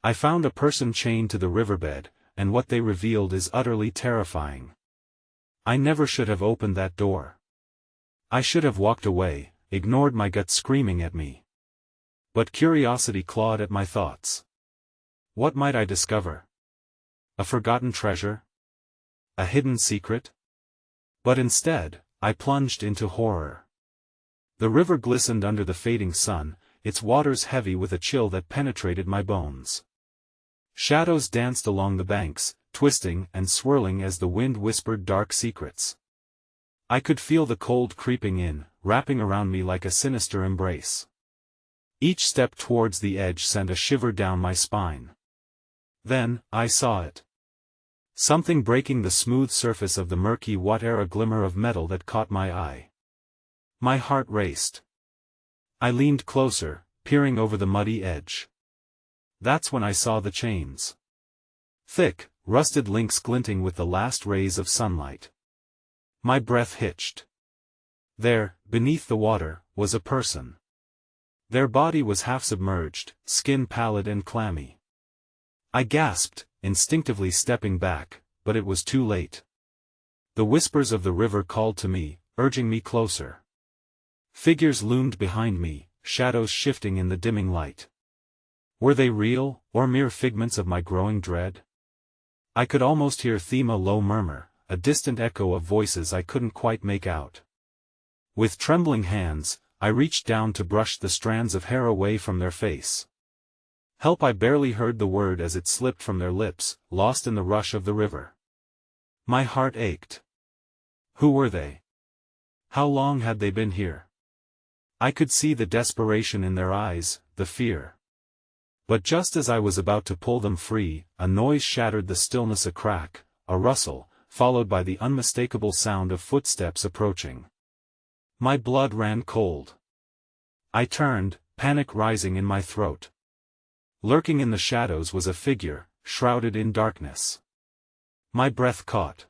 I found a person chained to the riverbed, and what they revealed is utterly terrifying. I never should have opened that door. I should have walked away, ignored my gut screaming at me. But curiosity clawed at my thoughts. What might I discover? A forgotten treasure? A hidden secret? But instead, I plunged into horror. The river glistened under the fading sun, its waters heavy with a chill that penetrated my bones. Shadows danced along the banks, twisting and swirling as the wind whispered dark secrets. I could feel the cold creeping in, wrapping around me like a sinister embrace. Each step towards the edge sent a shiver down my spine. Then, I saw it. Something breaking the smooth surface of the murky water, a glimmer of metal that caught my eye. My heart raced. I leaned closer, peering over the muddy edge. That's when I saw the chains. Thick, rusted links glinting with the last rays of sunlight. My breath hitched. There, beneath the water, was a person. Their body was half submerged, skin pallid and clammy. I gasped, instinctively stepping back, but it was too late. The whispers of the river called to me, urging me closer. Figures loomed behind me, shadows shifting in the dimming light. Were they real, or mere figments of my growing dread? I could almost hear Thema low murmur, a distant echo of voices I couldn't quite make out. With trembling hands, I reached down to brush the strands of hair away from their face. Help! I barely heard the word as it slipped from their lips, lost in the rush of the river. My heart ached. Who were they? How long had they been here? I could see the desperation in their eyes, the fear. But just as I was about to pull them free, a noise shattered the stillness, a crack, a rustle, followed by the unmistakable sound of footsteps approaching. My blood ran cold. I turned, panic rising in my throat. Lurking in the shadows was a figure, shrouded in darkness. My breath caught.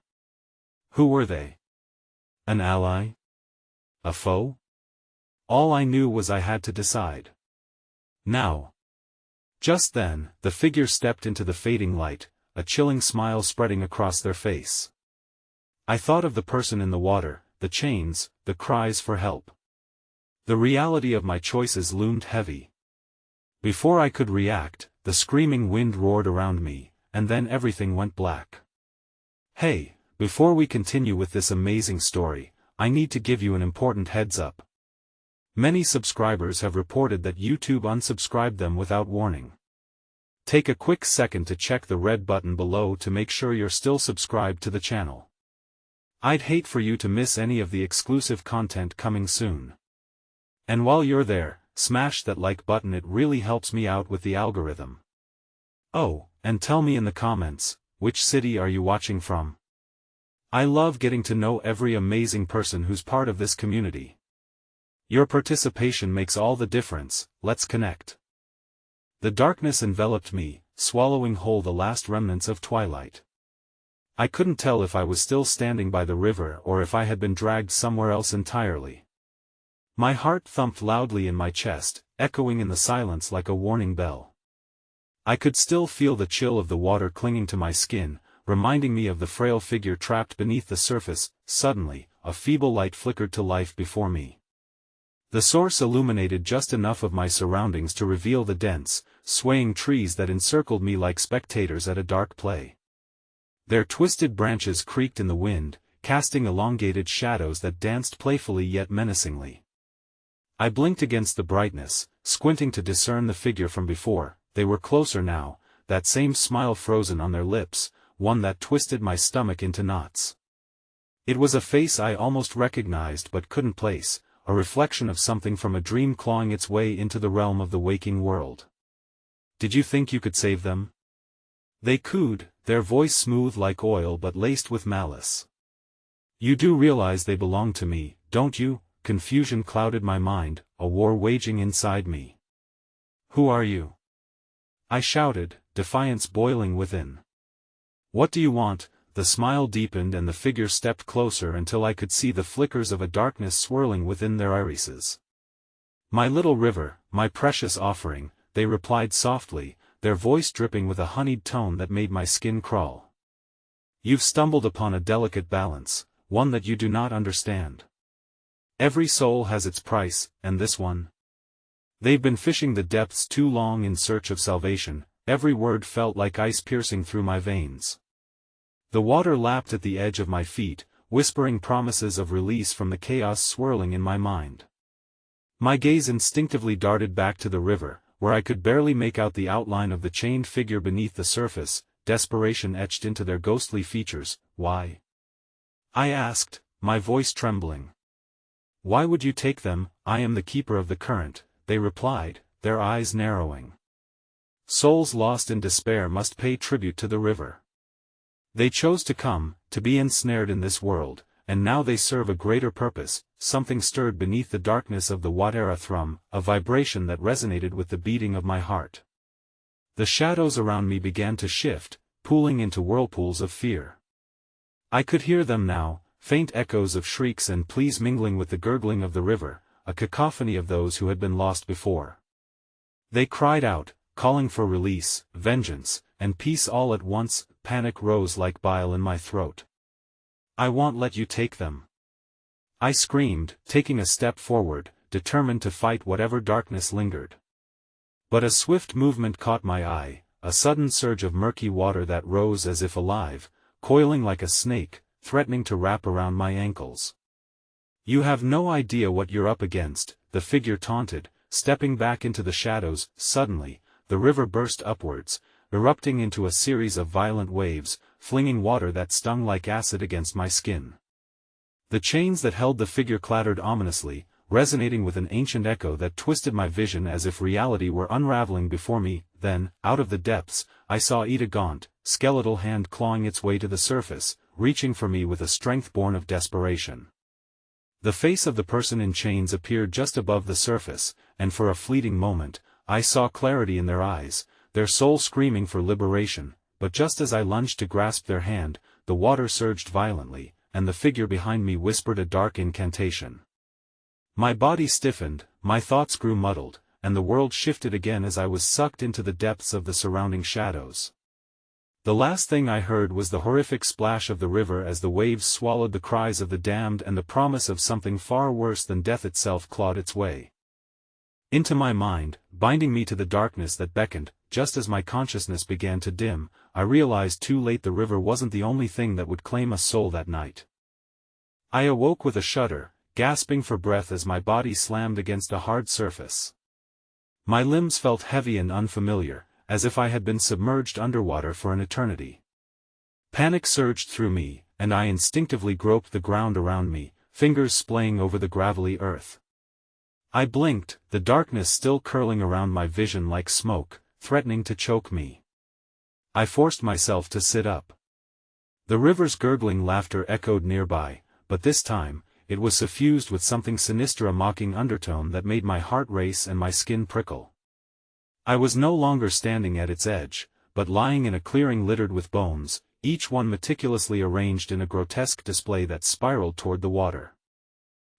Who were they? An ally? A foe? All I knew was I had to decide. Now. Just then, the figure stepped into the fading light, a chilling smile spreading across their face. I thought of the person in the water, the chains, the cries for help. The reality of my choices loomed heavy. Before I could react, the screaming wind roared around me, and then everything went black. Hey, before we continue with this amazing story, I need to give you an important heads up. Many subscribers have reported that YouTube unsubscribed them without warning. Take a quick second to check the red button below to make sure you're still subscribed to the channel. I'd hate for you to miss any of the exclusive content coming soon. And while you're there, smash that like button, it really helps me out with the algorithm. Oh, and tell me in the comments, which city are you watching from? I love getting to know every amazing person who's part of this community. Your participation makes all the difference. Let's connect. The darkness enveloped me, swallowing whole the last remnants of twilight. I couldn't tell if I was still standing by the river or if I had been dragged somewhere else entirely. My heart thumped loudly in my chest, echoing in the silence like a warning bell. I could still feel the chill of the water clinging to my skin, reminding me of the frail figure trapped beneath the surface. Suddenly, a feeble light flickered to life before me. The source illuminated just enough of my surroundings to reveal the dense, swaying trees that encircled me like spectators at a dark play. Their twisted branches creaked in the wind, casting elongated shadows that danced playfully yet menacingly. I blinked against the brightness, squinting to discern the figure from before. They were closer now, that same smile frozen on their lips, one that twisted my stomach into knots. It was a face I almost recognized but couldn't place, a reflection of something from a dream clawing its way into the realm of the waking world. Did you think you could save them? They cooed, their voice smooth like oil but laced with malice. You do realize they belong to me, don't you? Confusion clouded my mind, a war waging inside me. Who are you? I shouted, defiance boiling within. What do you want? The smile deepened and the figure stepped closer until I could see the flickers of a darkness swirling within their irises. My little river, my precious offering, they replied softly, their voice dripping with a honeyed tone that made my skin crawl. "You've stumbled upon a delicate balance, one that you do not understand. Every soul has its price, and this one. They've been fishing the depths too long in search of salvation." Every word felt like ice piercing through my veins. The water lapped at the edge of my feet, whispering promises of release from the chaos swirling in my mind. My gaze instinctively darted back to the river, where I could barely make out the outline of the chained figure beneath the surface, desperation etched into their ghostly features. "Why?" I asked, my voice trembling. "Why would you take them? I am the keeper of the current," they replied, their eyes narrowing. "Souls lost in despair must pay tribute to the river. They chose to come, to be ensnared in this world, and now they serve a greater purpose." Something stirred beneath the darkness of the Watera thrum, a vibration that resonated with the beating of my heart. The shadows around me began to shift, pooling into whirlpools of fear. I could hear them now, faint echoes of shrieks and pleas mingling with the gurgling of the river, a cacophony of those who had been lost before. They cried out, calling for release, vengeance, and peace all at once. Panic rose like bile in my throat. "I won't let you take them," I screamed, taking a step forward, determined to fight whatever darkness lingered. But a swift movement caught my eye, a sudden surge of murky water that rose as if alive, coiling like a snake, threatening to wrap around my ankles. "You have no idea what you're up against," the figure taunted, stepping back into the shadows. Suddenly, the river burst upwards, erupting into a series of violent waves, flinging water that stung like acid against my skin. The chains that held the figure clattered ominously, resonating with an ancient echo that twisted my vision as if reality were unraveling before me. Then, out of the depths, I saw a gaunt, skeletal hand clawing its way to the surface, reaching for me with a strength born of desperation. The face of the person in chains appeared just above the surface, and for a fleeting moment, I saw clarity in their eyes, their soul screaming for liberation. But just as I lunged to grasp their hand, the water surged violently, and the figure behind me whispered a dark incantation. My body stiffened, my thoughts grew muddled, and the world shifted again as I was sucked into the depths of the surrounding shadows. The last thing I heard was the horrific splash of the river as the waves swallowed the cries of the damned, and the promise of something far worse than death itself clawed its way into my mind, binding me to the darkness that beckoned. Just as my consciousness began to dim, I realized too late the river wasn't the only thing that would claim a soul that night. I awoke with a shudder, gasping for breath as my body slammed against a hard surface. My limbs felt heavy and unfamiliar, as if I had been submerged underwater for an eternity. Panic surged through me, and I instinctively groped the ground around me, fingers splaying over the gravelly earth. I blinked, the darkness still curling around my vision like smoke, threatening to choke me. I forced myself to sit up. The river's gurgling laughter echoed nearby, but this time, it was suffused with something sinister, a mocking undertone that made my heart race and my skin prickle. I was no longer standing at its edge, but lying in a clearing littered with bones, each one meticulously arranged in a grotesque display that spiraled toward the water.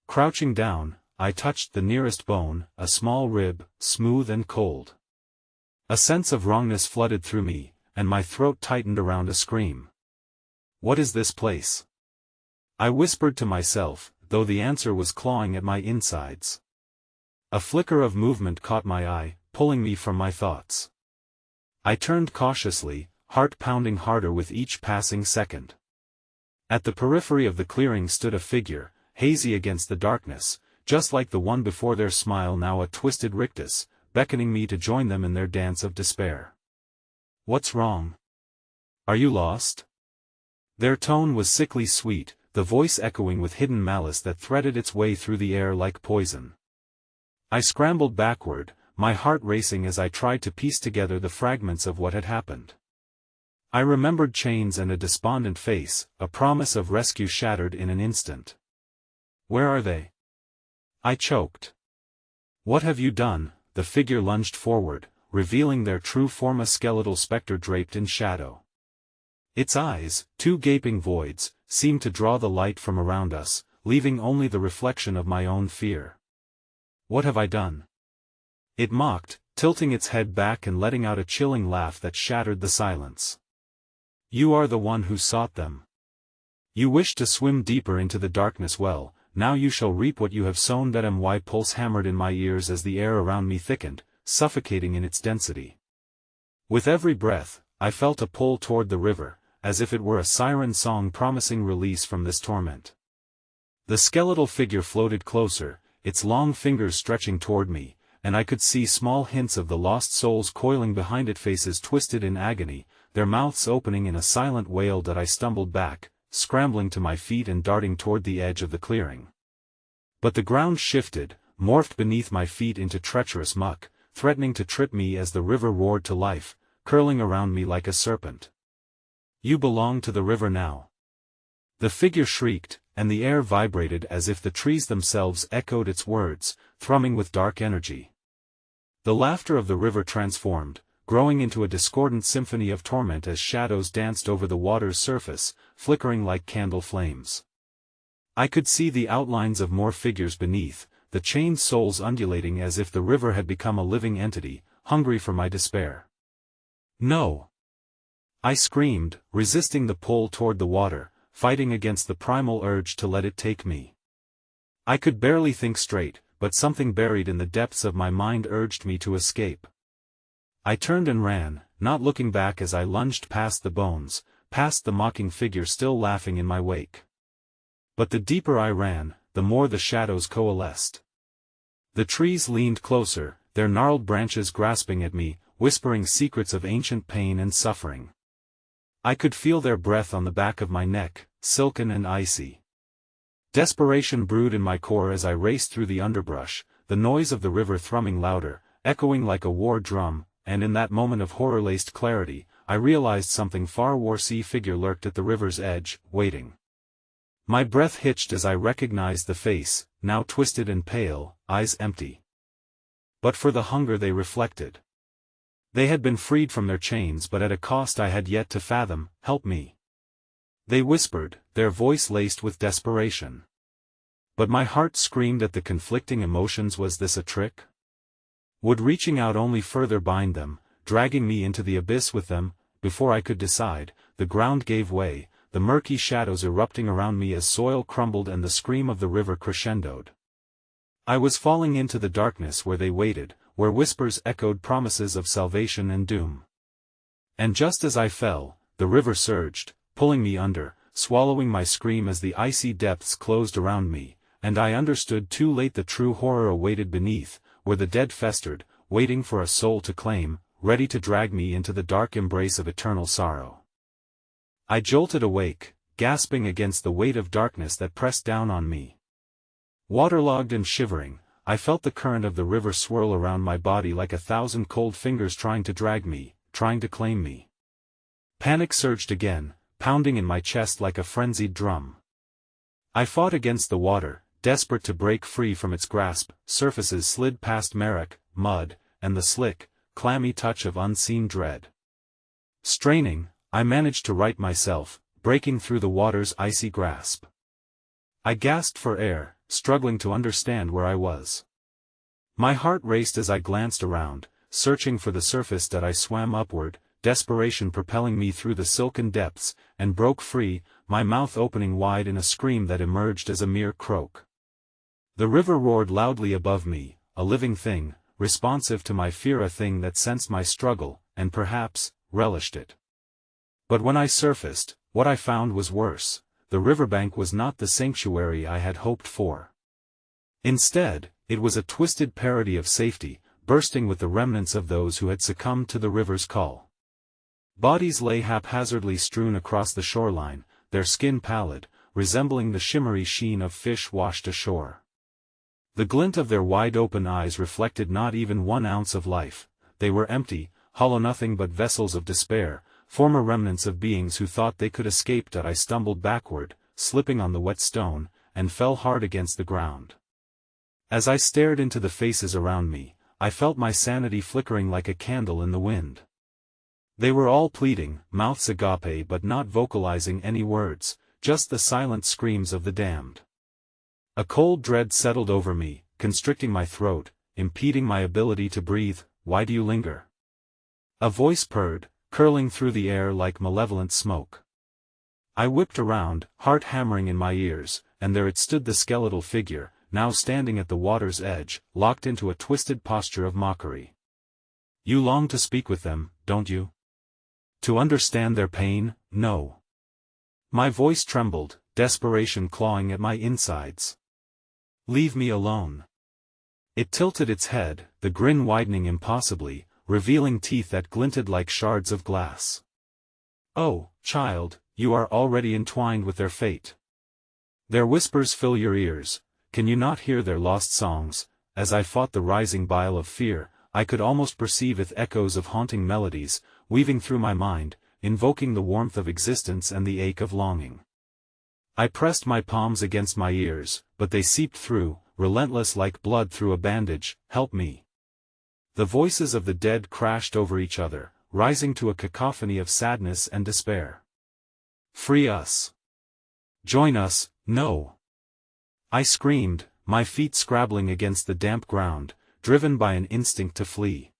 Crouching down, I touched the nearest bone, a small rib, smooth and cold. A sense of wrongness flooded through me, and my throat tightened around a scream. "What is this place?" I whispered to myself, though the answer was clawing at my insides. A flicker of movement caught my eye, pulling me from my thoughts. I turned cautiously, heart pounding harder with each passing second. At the periphery of the clearing stood a figure, hazy against the darkness, just like the one before, their smile now a twisted rictus, beckoning me to join them in their dance of despair. "What's wrong? Are you lost?" Their tone was sickly sweet, the voice echoing with hidden malice that threaded its way through the air like poison. I scrambled backward, my heart racing as I tried to piece together the fragments of what had happened. I remembered chains and a despondent face, a promise of rescue shattered in an instant. "Where are they?" I choked. "What have you done?" The figure lunged forward, revealing their true form, a skeletal specter draped in shadow. Its eyes, two gaping voids, seemed to draw the light from around us, leaving only the reflection of my own fear. "What have I done?" it mocked, tilting its head back and letting out a chilling laugh that shattered the silence. You are the one who sought them. You wished to swim deeper into the darkness. Well, now you shall reap what you have sown. That my pulse hammered in my ears as the air around me thickened, suffocating in its density. With every breath, I felt a pull toward the river, as if it were a siren song promising release from this torment. The skeletal figure floated closer, its long fingers stretching toward me, and I could see small hints of the lost souls coiling behind it, faces twisted in agony, their mouths opening in a silent wail. That I stumbled back, scrambling to my feet and darting toward the edge of the clearing. But the ground shifted, morphed beneath my feet into treacherous muck, threatening to trip me as the river roared to life, curling around me like a serpent. You belong to the river now. The figure shrieked, and the air vibrated as if the trees themselves echoed its words, thrumming with dark energy. The laughter of the river transformed, growing into a discordant symphony of torment as shadows danced over the water's surface, flickering like candle flames. I could see the outlines of more figures beneath, the chained souls undulating as if the river had become a living entity, hungry for my despair. No! I screamed, resisting the pull toward the water, fighting against the primal urge to let it take me. I could barely think straight, but something buried in the depths of my mind urged me to escape. I turned and ran, not looking back as I lunged past the bones, past the mocking figure still laughing in my wake. But the deeper I ran, the more the shadows coalesced. The trees leaned closer, their gnarled branches grasping at me, whispering secrets of ancient pain and suffering. I could feel their breath on the back of my neck, silken and icy. Desperation brewed in my core as I raced through the underbrush, the noise of the river thrumming louder, echoing like a war drum, and in that moment of horror-laced clarity, I realized something far worse. A figure lurked at the river's edge, waiting. My breath hitched as I recognized the face, now twisted and pale, eyes empty. But for the hunger they reflected. They had been freed from their chains, but at a cost I had yet to fathom. Help me. They whispered, their voice laced with desperation. But my heart screamed at the conflicting emotions. Was this a trick? Would reaching out only further bind them, dragging me into the abyss with them? Before I could decide, the ground gave way, the murky shadows erupting around me as soil crumbled and the scream of the river crescendoed. I was falling into the darkness where they waited, where whispers echoed promises of salvation and doom. And just as I fell, the river surged, pulling me under, swallowing my scream as the icy depths closed around me, and I understood too late the true horror awaited beneath, where the dead festered, waiting for a soul to claim, ready to drag me into the dark embrace of eternal sorrow. I jolted awake, gasping against the weight of darkness that pressed down on me. Waterlogged and shivering, I felt the current of the river swirl around my body like 1,000 cold fingers trying to drag me, trying to claim me. Panic surged again, pounding in my chest like a frenzied drum. I fought against the water, desperate to break free from its grasp. Surfaces slid past marek, mud, and the slick, clammy touch of unseen dread. Straining, I managed to right myself, breaking through the water's icy grasp. I gasped for air, struggling to understand where I was. My heart raced as I glanced around, searching for the surface. That I swam upward, desperation propelling me through the silken depths, and broke free, my mouth opening wide in a scream that emerged as a mere croak. The river roared loudly above me, a living thing, responsive to my fear, a thing that sensed my struggle, and perhaps, relished it. But when I surfaced, what I found was worse. The riverbank was not the sanctuary I had hoped for. Instead, it was a twisted parody of safety, bursting with the remnants of those who had succumbed to the river's call. Bodies lay haphazardly strewn across the shoreline, their skin pallid, resembling the shimmery sheen of fish washed ashore. The glint of their wide-open eyes reflected not even 1 ounce of life. They were empty, hollow, nothing but vessels of despair, former remnants of beings who thought they could escape. That I stumbled backward, slipping on the wet stone, and fell hard against the ground. As I stared into the faces around me, I felt my sanity flickering like a candle in the wind. They were all pleading, mouths agape, but not vocalizing any words, just the silent screams of the damned. A cold dread settled over me, constricting my throat, impeding my ability to breathe. why do you linger? A voice purred, curling through the air like malevolent smoke. I whipped around, heart hammering in my ears, and there it stood, the skeletal figure, now standing at the water's edge, locked into a twisted posture of mockery. You long to speak with them, don't you? To understand their pain? No. My voice trembled, desperation clawing at my insides. Leave me alone. It tilted its head, the grin widening impossibly, revealing teeth that glinted like shards of glass. Oh, child, you are already entwined with their fate. Their whispers fill your ears, can you not hear their lost songs? As I fought the rising bile of fear, I could almost perceive its echoes of haunting melodies, weaving through my mind, invoking the warmth of existence and the ache of longing. I pressed my palms against my ears, but they seeped through, relentless like blood through a bandage. Help me. The voices of the dead crashed over each other, rising to a cacophony of sadness and despair. Free us. Join us, no. I screamed, my feet scrabbling against the damp ground, driven by an instinct to flee.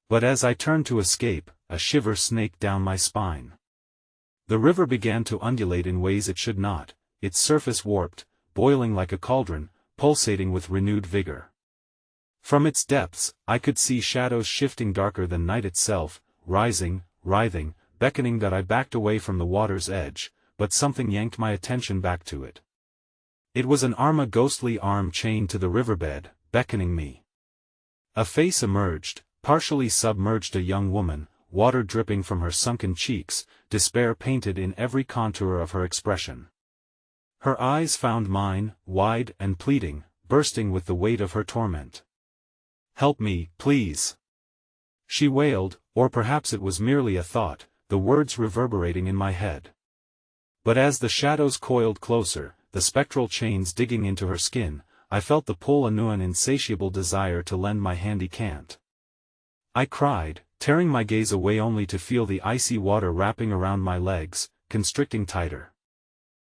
But as I turned to escape, a shiver snaked down my spine. The river began to undulate in ways it should not, its surface warped, boiling like a cauldron, pulsating with renewed vigor. From its depths, I could see shadows shifting darker than night itself, rising, writhing, beckoning that I backed away from the water's edge, but something yanked my attention back to it. It was an arm, a ghostly arm chained to the riverbed, beckoning me. A face emerged, partially submerged, a young woman, water dripping from her sunken cheeks, despair painted in every contour of her expression. Her eyes found mine, wide and pleading, bursting with the weight of her torment. Help me, please. She wailed, or perhaps it was merely a thought, the words reverberating in my head. But as the shadows coiled closer, the spectral chains digging into her skin, I felt the pull anew, an insatiable desire to lend my handy cant. I cried, tearing my gaze away only to feel the icy water wrapping around my legs, constricting tighter.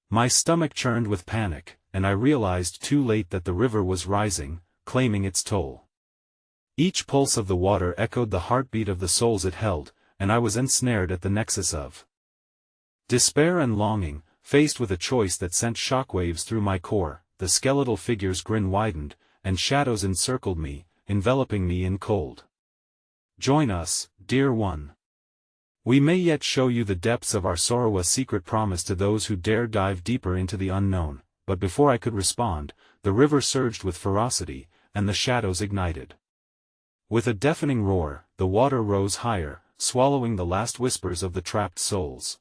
My stomach churned with panic, and I realized too late that the river was rising, claiming its toll. Each pulse of the water echoed the heartbeat of the souls it held, and I was ensnared at the nexus of despair and longing, faced with a choice that sent shockwaves through my core. The skeletal figure's grin widened, and shadows encircled me, enveloping me in cold. Join us, dear one. We may yet show you the depths of our sorrow, a secret promise to those who dare dive deeper into the unknown. But before I could respond, the river surged with ferocity, and the shadows ignited. With a deafening roar, the water rose higher, swallowing the last whispers of the trapped souls.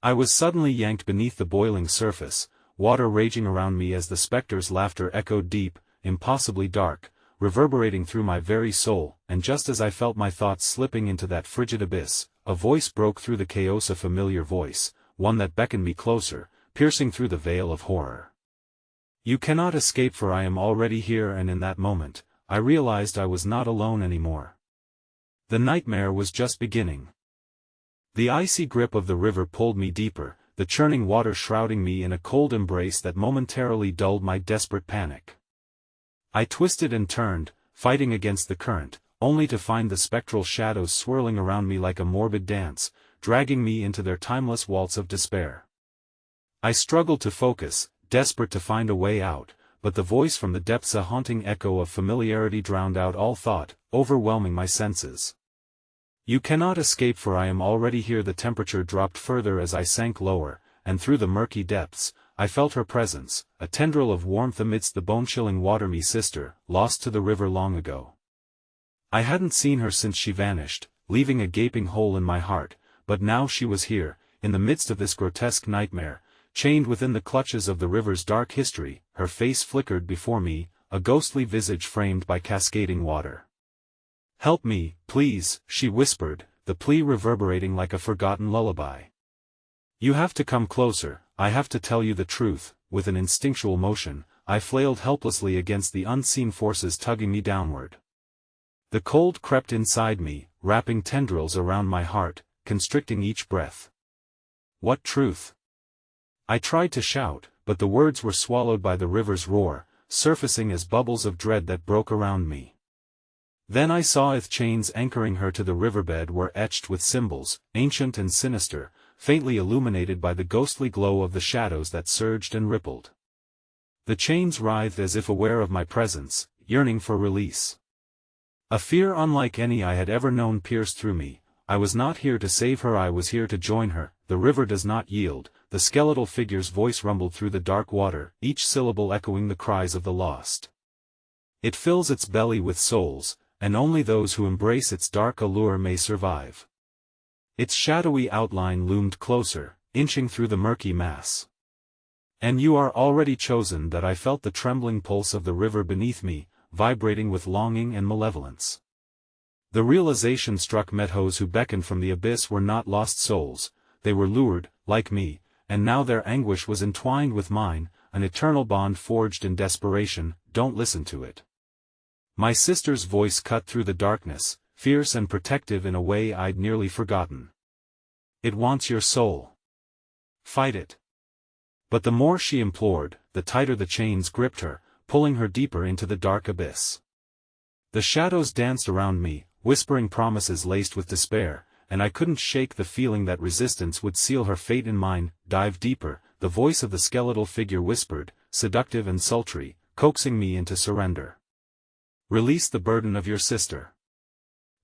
I was suddenly yanked beneath the boiling surface, water raging around me as the specter's laughter echoed deep, impossibly dark, reverberating through my very soul. And just as I felt my thoughts slipping into that frigid abyss, a voice broke through the chaos, a familiar voice, one that beckoned me closer, piercing through the veil of horror. You cannot escape, for I am already here. And in that moment, I realized I was not alone anymore. The nightmare was just beginning. The icy grip of the river pulled me deeper, the churning water shrouding me in a cold embrace that momentarily dulled my desperate panic. I twisted and turned, fighting against the current, only to find the spectral shadows swirling around me like a morbid dance, dragging me into their timeless waltz of despair. I struggled to focus, desperate to find a way out, but the voice from the depths, a haunting echo of familiarity, drowned out all thought, overwhelming my senses. You cannot escape, for I am already here. The temperature dropped further as I sank lower, and through the murky depths, I felt her presence, a tendril of warmth amidst the bone-chilling water. Me sister, lost to the river long ago. I hadn't seen her since she vanished, leaving a gaping hole in my heart, but now she was here, in the midst of this grotesque nightmare, chained within the clutches of the river's dark history. Her face flickered before me, a ghostly visage framed by cascading water. Help me, please, she whispered, the plea reverberating like a forgotten lullaby. You have to come closer, I have to tell you the truth. With an instinctual motion, I flailed helplessly against the unseen forces tugging me downward. The cold crept inside me, wrapping tendrils around my heart, constricting each breath. What truth? I tried to shout, but the words were swallowed by the river's roar, surfacing as bubbles of dread that broke around me. Then I saw if chains anchoring her to the riverbed were etched with symbols, ancient and sinister, faintly illuminated by the ghostly glow of the shadows that surged and rippled. The chains writhed as if aware of my presence, yearning for release. A fear unlike any I had ever known pierced through me. I was not here to save her, I was here to join her. The river does not yield. The skeletal figure's voice rumbled through the dark water, each syllable echoing the cries of the lost. It fills its belly with souls, and only those who embrace its dark allure may survive. Its shadowy outline loomed closer, inching through the murky mass. And you are already chosen. That I felt the trembling pulse of the river beneath me, vibrating with longing and malevolence. The realization struck Meadows who beckoned from the abyss were not lost souls, they were lured, like me, and now their anguish was entwined with mine, an eternal bond forged in desperation. Don't listen to it. My sister's voice cut through the darkness, fierce and protective in a way I'd nearly forgotten. It wants your soul. Fight it. But the more she implored, the tighter the chains gripped her, pulling her deeper into the dark abyss. The shadows danced around me, whispering promises laced with despair, and I couldn't shake the feeling that resistance would seal her fate in mine. Dive deeper, the voice of the skeletal figure whispered, seductive and sultry, coaxing me into surrender. Release the burden of your sister.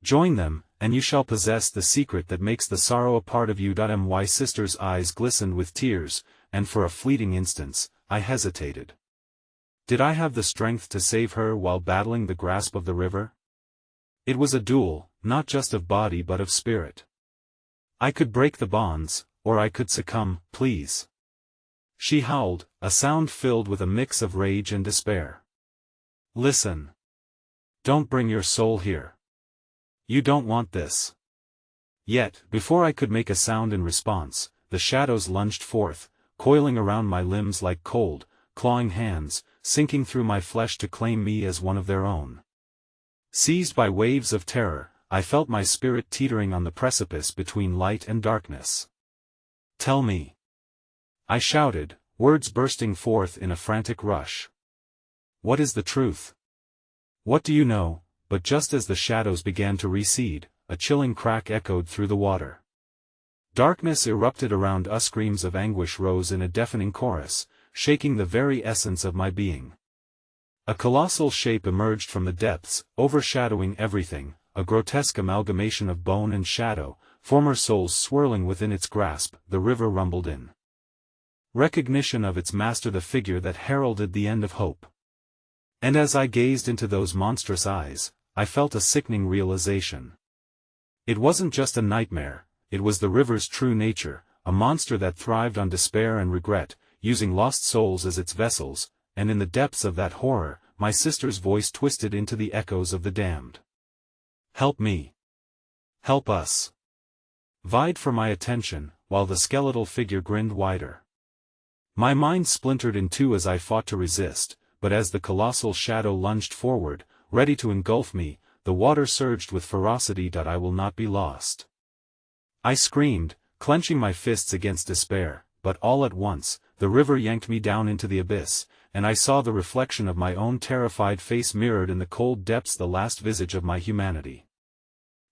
Join them, and you shall possess the secret that makes the sorrow a part of you. My sister's eyes glistened with tears, and for a fleeting instant, I hesitated. Did I have the strength to save her while battling the grasp of the river? It was a duel, not just of body but of spirit. I could break the bonds, or I could succumb. Please. She howled, a sound filled with a mix of rage and despair. Listen. Don't bring your soul here. You don't want this. Yet, before I could make a sound in response, the shadows lunged forth, coiling around my limbs like cold, clawing hands, sinking through my flesh to claim me as one of their own. Seized by waves of terror, I felt my spirit teetering on the precipice between light and darkness. Tell me. I shouted, words bursting forth in a frantic rush. What is the truth? What do you know? But just as the shadows began to recede, a chilling crack echoed through the water. Darkness erupted around us. Screams of anguish rose in a deafening chorus, shaking the very essence of my being. A colossal shape emerged from the depths, overshadowing everything, a grotesque amalgamation of bone and shadow, former souls swirling within its grasp. The river rumbled in recognition of its master, the figure that heralded the end of hope. And as I gazed into those monstrous eyes, I felt a sickening realization. It wasn't just a nightmare, it was the river's true nature, a monster that thrived on despair and regret, using lost souls as its vessels. And in the depths of that horror, my sister's voice twisted into the echoes of the damned. Help me. Help us. Vied for my attention, while the skeletal figure grinned wider. My mind splintered in two as I fought to resist, but as the colossal shadow lunged forward, ready to engulf me, the water surged with ferocity. I will not be lost. I screamed, clenching my fists against despair, but all at once, the river yanked me down into the abyss, and I saw the reflection of my own terrified face mirrored in the cold depths, the last visage of my humanity.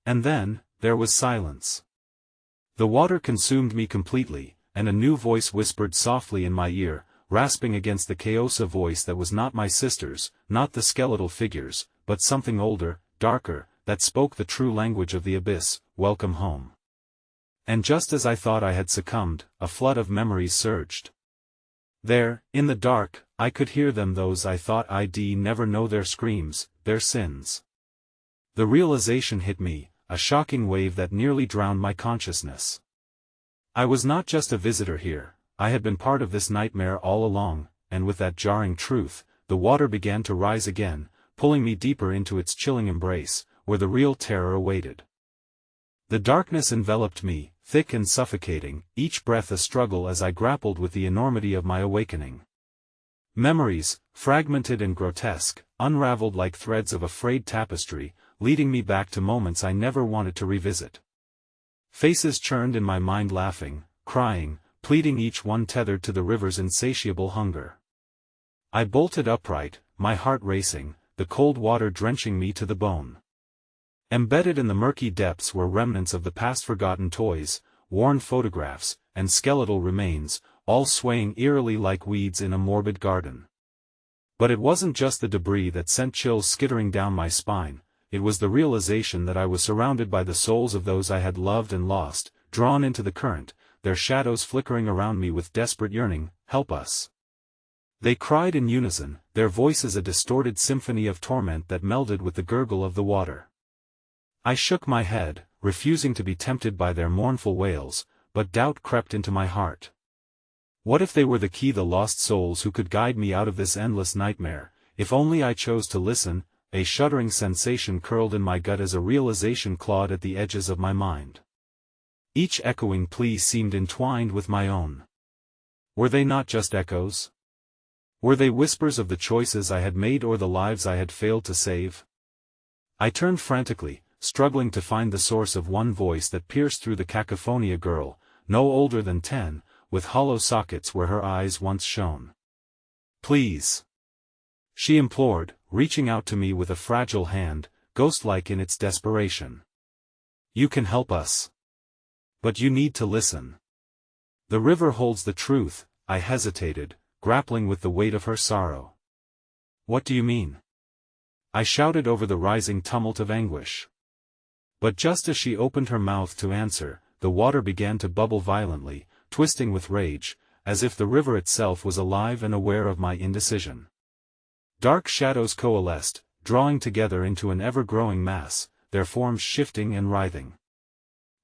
And then, there was silence. The water consumed me completely, and a new voice whispered softly in my ear, rasping against the chaos, a voice that was not my sister's, not the skeletal figure's, but something older, darker, that spoke the true language of the abyss. Welcome home. And just as I thought I had succumbed, a flood of memories surged. There, in the dark, I could hear them, those I thought I'd never know, their screams, their sins. The realization hit me, a shocking wave that nearly drowned my consciousness. I was not just a visitor here, I had been part of this nightmare all along, and with that jarring truth, the water began to rise again, pulling me deeper into its chilling embrace, where the real terror awaited. The darkness enveloped me, thick and suffocating, each breath a struggle as I grappled with the enormity of my awakening. Memories, fragmented and grotesque, unraveled like threads of a frayed tapestry, leading me back to moments I never wanted to revisit. Faces churned in my mind, laughing, crying, pleading, each one tethered to the river's insatiable hunger. I bolted upright, my heart racing, the cold water drenching me to the bone. Embedded in the murky depths were remnants of the past forgotten toys, worn photographs, and skeletal remains, all swaying eerily like weeds in a morbid garden. But it wasn't just the debris that sent chills skittering down my spine, it was the realization that I was surrounded by the souls of those I had loved and lost, drawn into the current, their shadows flickering around me with desperate yearning. "Help us!" They cried in unison, their voices a distorted symphony of torment that melded with the gurgle of the water. I shook my head, refusing to be tempted by their mournful wails, but doubt crept into my heart. What if they were the key, the lost souls who could guide me out of this endless nightmare, if only I chose to listen? A shuddering sensation curled in my gut as a realization clawed at the edges of my mind. Each echoing plea seemed entwined with my own. Were they not just echoes? Were they whispers of the choices I had made or the lives I had failed to save? I turned frantically, struggling to find the source of one voice that pierced through the cacophony. A girl, no older than 10, with hollow sockets where her eyes once shone. "Please," she implored, reaching out to me with a fragile hand, ghost-like in its desperation. "You can help us. But you need to listen. The river holds the truth." I hesitated, grappling with the weight of her sorrow. "What do you mean?" I shouted over the rising tumult of anguish. But just as she opened her mouth to answer, the water began to bubble violently, twisting with rage, as if the river itself was alive and aware of my indecision. Dark shadows coalesced, drawing together into an ever-growing mass, their forms shifting and writhing.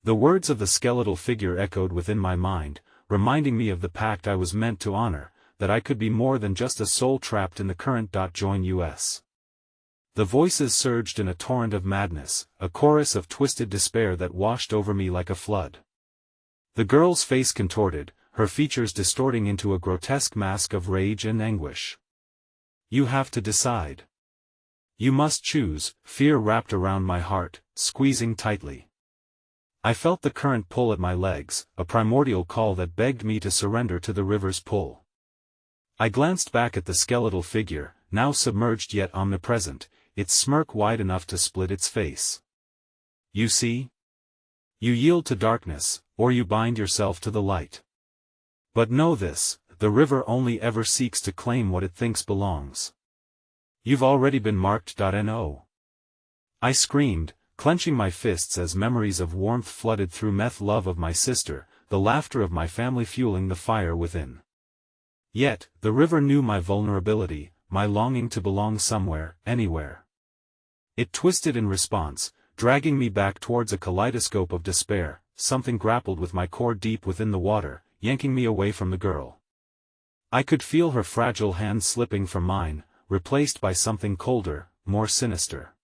The words of the skeletal figure echoed within my mind, reminding me of the pact I was meant to honor, that I could be more than just a soul trapped in the current. Join us. The voices surged in a torrent of madness, a chorus of twisted despair that washed over me like a flood. The girl's face contorted, her features distorting into a grotesque mask of rage and anguish. "You have to decide. You must choose." Fear wrapped around my heart, squeezing tightly. I felt the current pull at my legs, a primordial call that begged me to surrender to the river's pull. I glanced back at the skeletal figure, now submerged yet omnipresent, its smirk wide enough to split its face. "You see? You yield to darkness, or you bind yourself to the light. But know this, the river only ever seeks to claim what it thinks belongs. You've already been marked. No. I screamed, clenching my fists as memories of warmth flooded through meth love of my sister, the laughter of my family fueling the fire within. Yet, the river knew my vulnerability, my longing to belong somewhere, anywhere. It twisted in response, dragging me back towards a kaleidoscope of despair. Something grappled with my core deep within the water, yanking me away from the girl. I could feel her fragile hand slipping from mine, replaced by something colder, more sinister.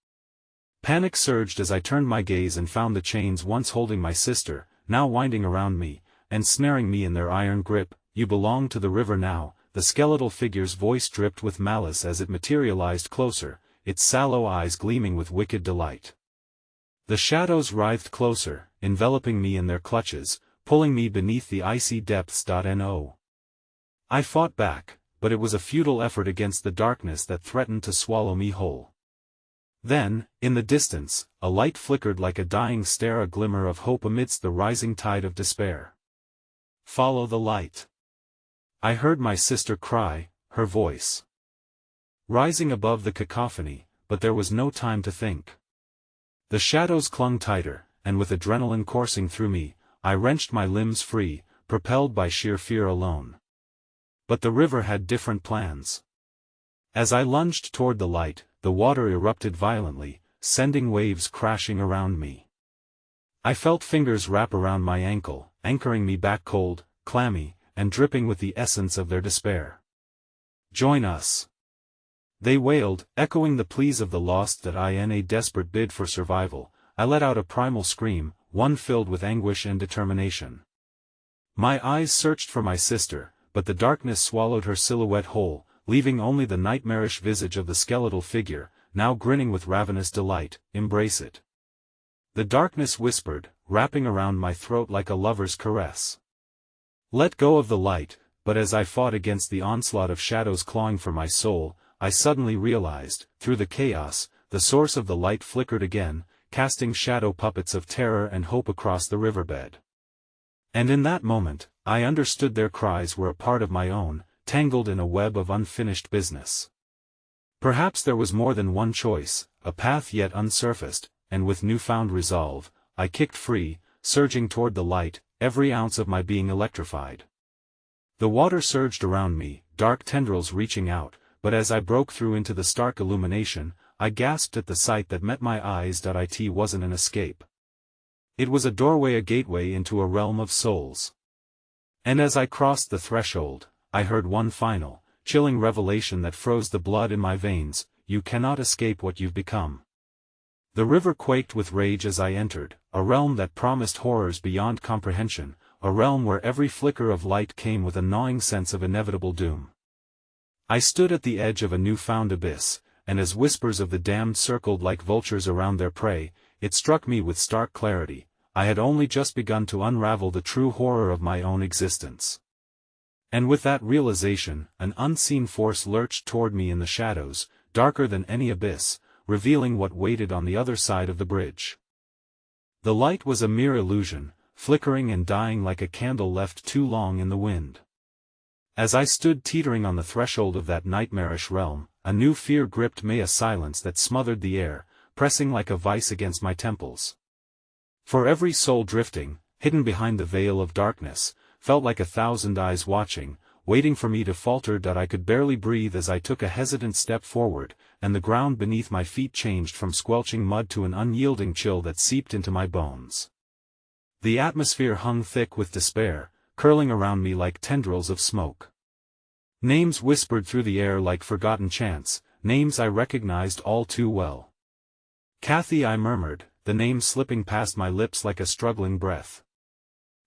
Panic surged as I turned my gaze and found the chains once holding my sister, now winding around me, and snaring me in their iron grip. "You belong to the river now." The skeletal figure's voice dripped with malice as it materialized closer, its sallow eyes gleaming with wicked delight. The shadows writhed closer, enveloping me in their clutches, pulling me beneath the icy depths. No. I fought back, but it was a futile effort against the darkness that threatened to swallow me whole. Then, in the distance, a light flickered like a dying star, a glimmer of hope amidst the rising tide of despair. "Follow the light," I heard my sister cry, her voice rising above the cacophony, but there was no time to think. The shadows clung tighter, and with adrenaline coursing through me, I wrenched my limbs free, propelled by sheer fear alone. But the river had different plans. As I lunged toward the light, the water erupted violently, sending waves crashing around me. I felt fingers wrap around my ankle, anchoring me back cold, clammy, and dripping with the essence of their despair. "Join us," they wailed, echoing the pleas of the lost. That in a desperate bid for survival, I let out a primal scream, one filled with anguish and determination. My eyes searched for my sister, but the darkness swallowed her silhouette whole, leaving only the nightmarish visage of the skeletal figure, now grinning with ravenous delight. "Embrace it." The darkness whispered, wrapping around my throat like a lover's caress. Let go of the light, but as I fought against the onslaught of shadows clawing for my soul, I suddenly realized, through the chaos, the source of the light flickered again, casting shadow puppets of terror and hope across the riverbed. And in that moment, I understood their cries were a part of my own, tangled in a web of unfinished business. Perhaps there was more than one choice, a path yet unsurfaced, and with newfound resolve, I kicked free, surging toward the light, every ounce of my being electrified. The water surged around me, dark tendrils reaching out, but as I broke through into the stark illumination, I gasped at the sight that met my eyes. It wasn't an escape. It was a doorway, a gateway into a realm of souls. And as I crossed the threshold, I heard one final, chilling revelation that froze the blood in my veins: you cannot escape what you've become. The river quaked with rage as I entered, a realm that promised horrors beyond comprehension, a realm where every flicker of light came with a gnawing sense of inevitable doom. I stood at the edge of a newfound abyss, and as whispers of the damned circled like vultures around their prey, it struck me with stark clarity: I had only just begun to unravel the true horror of my own existence. And with that realization, an unseen force lurched toward me in the shadows, darker than any abyss, revealing what waited on the other side of the bridge. The light was a mere illusion, flickering and dying like a candle left too long in the wind. As I stood teetering on the threshold of that nightmarish realm, a new fear gripped me, a silence that smothered the air, pressing like a vice against my temples. For every soul drifting, hidden behind the veil of darkness, felt like 1,000 eyes watching, waiting for me to falter. I could barely breathe as I took a hesitant step forward, and the ground beneath my feet changed from squelching mud to an unyielding chill that seeped into my bones. The atmosphere hung thick with despair, curling around me like tendrils of smoke. Names whispered through the air like forgotten chants, names I recognized all too well. Kathy, I murmured, the name slipping past my lips like a struggling breath.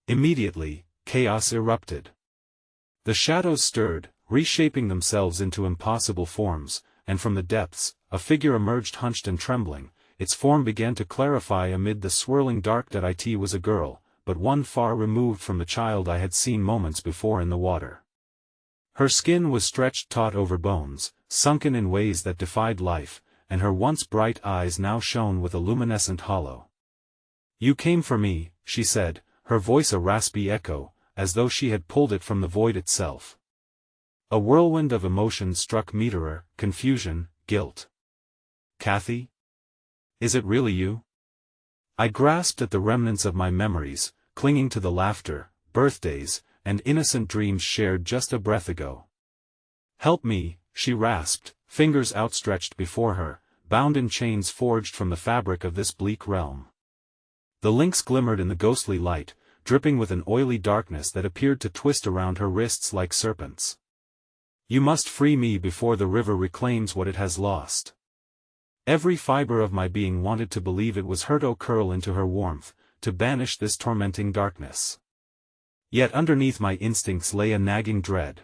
Immediately, chaos erupted. The shadows stirred, reshaping themselves into impossible forms, and from the depths, a figure emerged, hunched and trembling. Its form began to clarify amid the swirling dark. It was a girl, but one far removed from the child I had seen moments before in the water. Her skin was stretched taut over bones, sunken in ways that defied life, and her once bright eyes now shone with a luminescent hollow. "You came for me," she said, her voice a raspy echo, as though she had pulled it from the void itself. A whirlwind of emotions struck me: terror, confusion, guilt. "Kathy? Is it really you?" I grasped at the remnants of my memories, clinging to the laughter, birthdays, and innocent dreams shared just a breath ago. "Help me," she rasped, fingers outstretched before her, bound in chains forged from the fabric of this bleak realm. The links glimmered in the ghostly light, dripping with an oily darkness that appeared to twist around her wrists like serpents. "You must free me before the river reclaims what it has lost." Every fiber of my being wanted to believe it was her, to curl into her warmth, to banish this tormenting darkness. Yet underneath my instincts lay a nagging dread.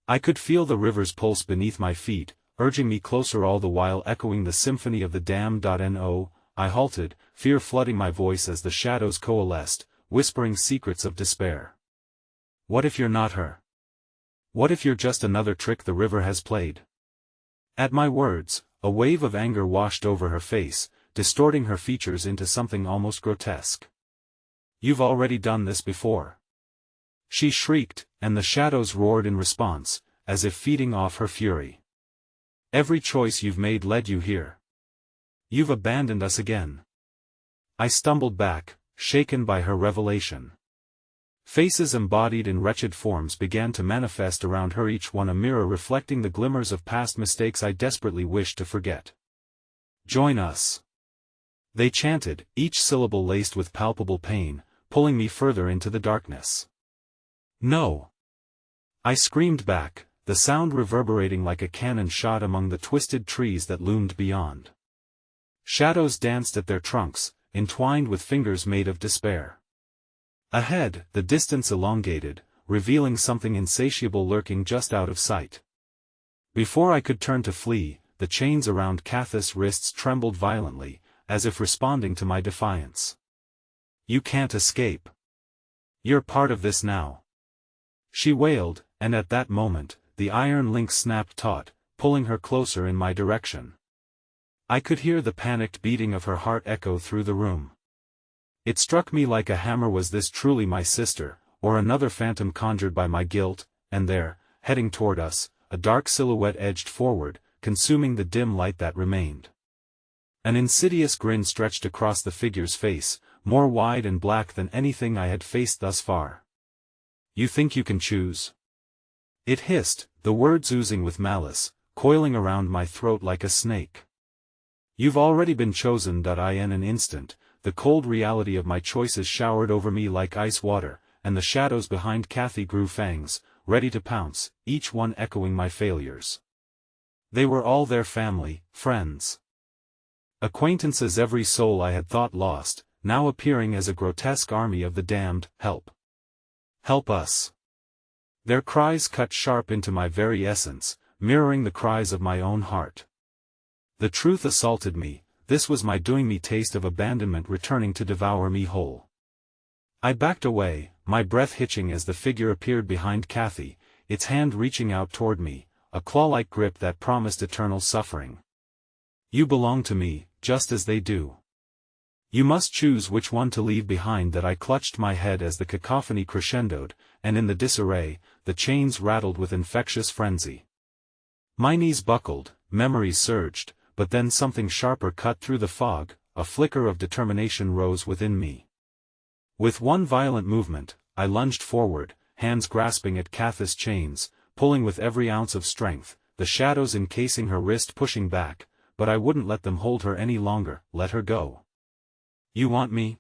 I could feel the river's pulse beneath my feet, urging me closer, all the while echoing the symphony of the damned. No, I halted, fear flooding my voice as the shadows coalesced, whispering secrets of despair. "What if you're not her? What if you're just another trick the river has played?" At my words, a wave of anger washed over her face, distorting her features into something almost grotesque. "You've already done this before," she shrieked, and the shadows roared in response, as if feeding off her fury. "Every choice you've made led you here. You've abandoned us again." I stumbled back, shaken by her revelation. Faces embodied in wretched forms began to manifest around her, each one a mirror reflecting the glimmers of past mistakes I desperately wished to forget. "Join us," they chanted, each syllable laced with palpable pain, pulling me further into the darkness. "No!" I screamed back, the sound reverberating like a cannon shot among the twisted trees that loomed beyond. Shadows danced at their trunks, entwined with fingers made of despair. Ahead, the distance elongated, revealing something insatiable lurking just out of sight. Before I could turn to flee, the chains around Kathy's wrists trembled violently, as if responding to my defiance. "You can't escape. You're part of this now," she wailed, and at that moment, the iron link snapped taut, pulling her closer in my direction. I could hear the panicked beating of her heart echo through the room. It struck me like a hammer. Was this truly my sister, or another phantom conjured by my guilt? And there, heading toward us, a dark silhouette edged forward, consuming the dim light that remained. An insidious grin stretched across the figure's face, more wide and black than anything I had faced thus far. "You think you can choose?" it hissed, the words oozing with malice, coiling around my throat like a snake. "You've already been chosen." In an instant, the cold reality of my choices showered over me like ice water, and the shadows behind Kathy grew fangs, ready to pounce, each one echoing my failures. They were all their family, friends, acquaintances, every soul I had thought lost, now appearing as a grotesque army of the damned. "Help! Help us!" Their cries cut sharp into my very essence, mirroring the cries of my own heart. The truth assaulted me. This was my doing, me taste of abandonment returning to devour me whole. I backed away, my breath hitching as the figure appeared behind Kathy, its hand reaching out toward me, a claw-like grip that promised eternal suffering. "You belong to me, just as they do. You must choose which one to leave behind." I clutched my head as the cacophony crescendoed, and in the disarray, the chains rattled with infectious frenzy. My knees buckled, memories surged, but then something sharper cut through the fog. A flicker of determination rose within me. With one violent movement, I lunged forward, hands grasping at Kathy's chains, pulling with every ounce of strength, the shadows encasing her wrist pushing back, but I wouldn't let them hold her any longer. "Let her go. You want me?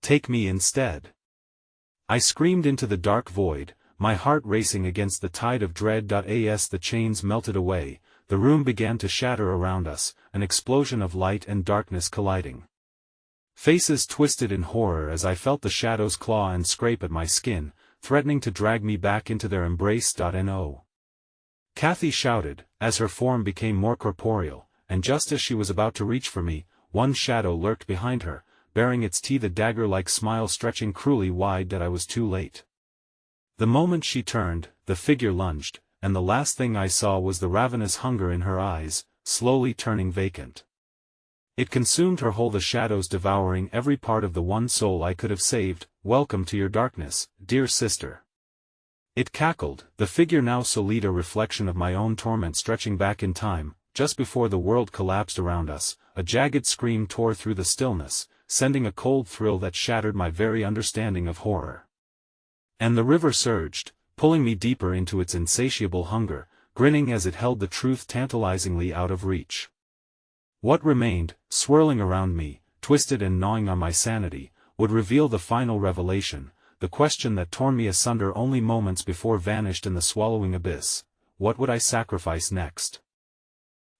Take me instead!" I screamed into the dark void, my heart racing against the tide of dread. As the chains melted away, the room began to shatter around us, an explosion of light and darkness colliding. Faces twisted in horror as I felt the shadows claw and scrape at my skin, threatening to drag me back into their embrace. No. Kathy shouted, as her form became more corporeal, and just as she was about to reach for me, one shadow lurked behind her, baring its teeth, a dagger-like smile stretching cruelly wide. I was too late. The moment she turned, the figure lunged, and the last thing I saw was the ravenous hunger in her eyes, slowly turning vacant. It consumed her whole, the shadows devouring every part of the one soul I could have saved. "Welcome to your darkness, dear sister." It cackled, the figure now solid, a reflection of my own torment stretching back in time. Just before the world collapsed around us, a jagged scream tore through the stillness, sending a cold thrill that shattered my very understanding of horror. And the river surged, pulling me deeper into its insatiable hunger, grinning as it held the truth tantalizingly out of reach. What remained, swirling around me, twisted and gnawing on my sanity, would reveal the final revelation, the question that torn me asunder only moments before vanished in the swallowing abyss. What would I sacrifice next?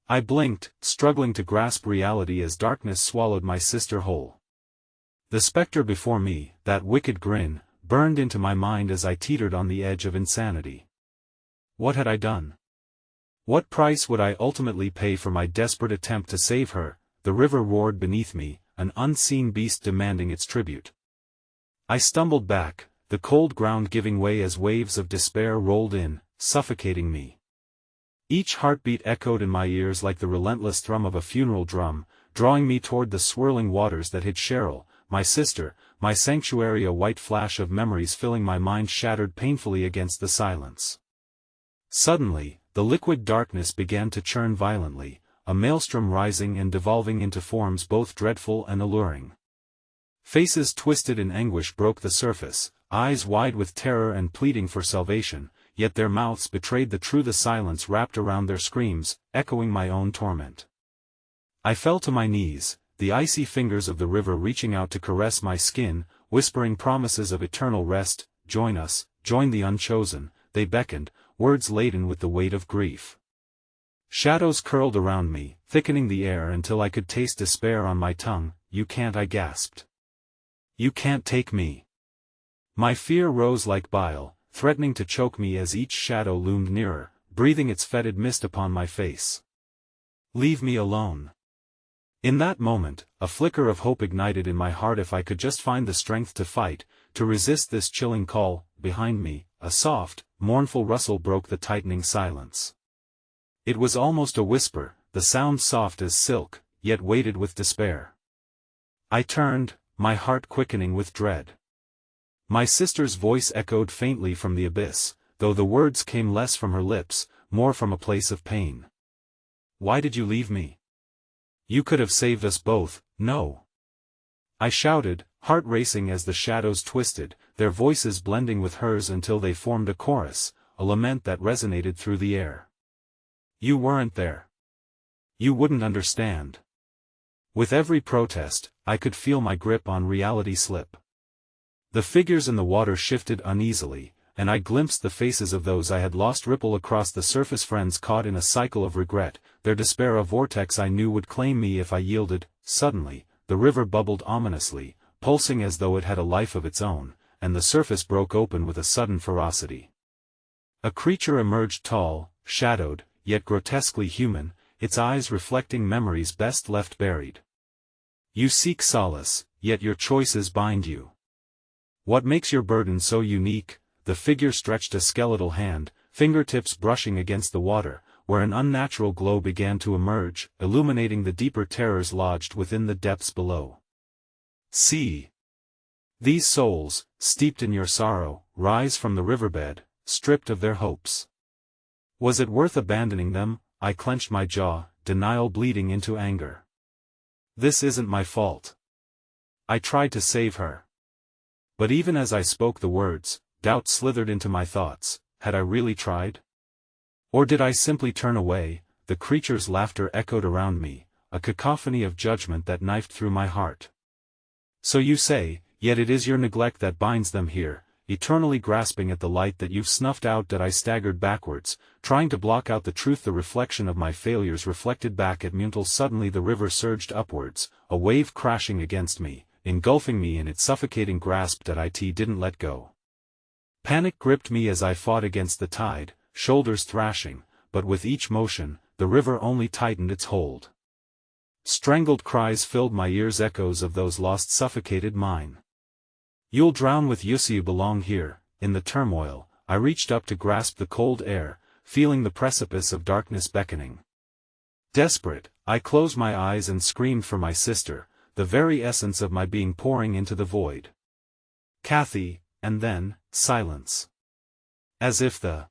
I blinked, struggling to grasp reality as darkness swallowed my sister whole. The specter before me, that wicked grin, burned into my mind as I teetered on the edge of insanity. What had I done? What price would I ultimately pay for my desperate attempt to save her? The river roared beneath me, an unseen beast demanding its tribute. I stumbled back, the cold ground giving way as waves of despair rolled in, suffocating me. Each heartbeat echoed in my ears like the relentless thrum of a funeral drum, drawing me toward the swirling waters that hid Cheryl, my sister, my sanctuary. A white flash of memories filling my mind shattered painfully against the silence. Suddenly, the liquid darkness began to churn violently, a maelstrom rising and devolving into forms both dreadful and alluring. Faces twisted in anguish broke the surface, eyes wide with terror and pleading for salvation, yet their mouths betrayed the truth. The silence wrapped around their screams, echoing my own torment. I fell to my knees, the icy fingers of the river reaching out to caress my skin, whispering promises of eternal rest. "Join us, join the unchosen," they beckoned, words laden with the weight of grief. Shadows curled around me, thickening the air until I could taste despair on my tongue. "You can't," I gasped. "You can't take me." My fear rose like bile, threatening to choke me as each shadow loomed nearer, breathing its fetid mist upon my face. "Leave me alone." In that moment, a flicker of hope ignited in my heart. If I could just find the strength to fight, to resist this chilling call. Behind me, a soft, mournful rustle broke the tightening silence. It was almost a whisper, the sound soft as silk, yet weighted with despair. I turned, my heart quickening with dread. My sister's voice echoed faintly from the abyss, though the words came less from her lips, more from a place of pain. "Why did you leave me? You could have saved us both, no!" I shouted, heart racing as the shadows twisted, their voices blending with hers until they formed a chorus, a lament that resonated through the air. "You weren't there. You wouldn't understand." With every protest, I could feel my grip on reality slip. The figures in the water shifted uneasily, and I glimpsed the faces of those I had lost ripple across the surface, friends caught in a cycle of regret, their despair a vortex I knew would claim me if I yielded. Suddenly, the river bubbled ominously, pulsing as though it had a life of its own, and the surface broke open with a sudden ferocity. A creature emerged, tall, shadowed, yet grotesquely human, its eyes reflecting memories best left buried. "You seek solace, yet your choices bind you. What makes your burden so unique?" The figure stretched a skeletal hand, fingertips brushing against the water, where an unnatural glow began to emerge, illuminating the deeper terrors lodged within the depths below. "See! These souls, steeped in your sorrow, rise from the riverbed, stripped of their hopes. Was it worth abandoning them?" I clenched my jaw, denial bleeding into anger. "This isn't my fault. I tried to save her." But even as I spoke the words, doubt slithered into my thoughts. Had I really tried? Or did I simply turn away? The creature's laughter echoed around me, a cacophony of judgment that knifed through my heart. "So you say, yet it is your neglect that binds them here, eternally grasping at the light that you've snuffed out." That I staggered backwards, trying to block out the truth. The reflection of my failures reflected back at me until suddenly the river surged upwards, a wave crashing against me, engulfing me in its suffocating grasp that I didn't let go. Panic gripped me as I fought against the tide, shoulders thrashing, but with each motion, the river only tightened its hold. Strangled cries filled my ears, echoes of those lost, suffocated mine. "You'll drown with us, you belong here." In the turmoil, I reached up to grasp the cold air, feeling the precipice of darkness beckoning. Desperate, I closed my eyes and screamed for my sister, the very essence of my being pouring into the void. "Kathy," and then, silence. As if the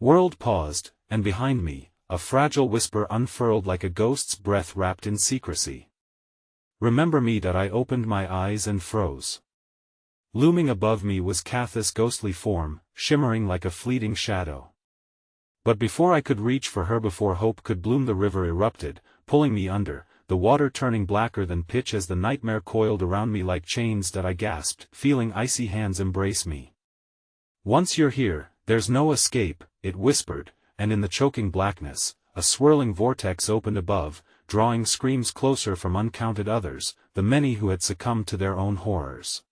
world paused, and behind me, a fragile whisper unfurled like a ghost's breath wrapped in secrecy. "Remember me." That I opened my eyes and froze. Looming above me was Kathy's ghostly form, shimmering like a fleeting shadow. But before I could reach for her, before hope could bloom, the river erupted, pulling me under, the water turning blacker than pitch as the nightmare coiled around me like chains. That I gasped, feeling icy hands embrace me. "Once you're here, there's no escape," it whispered, and in the choking blackness, a swirling vortex opened above, drawing screams closer from uncounted others, the many who had succumbed to their own horrors.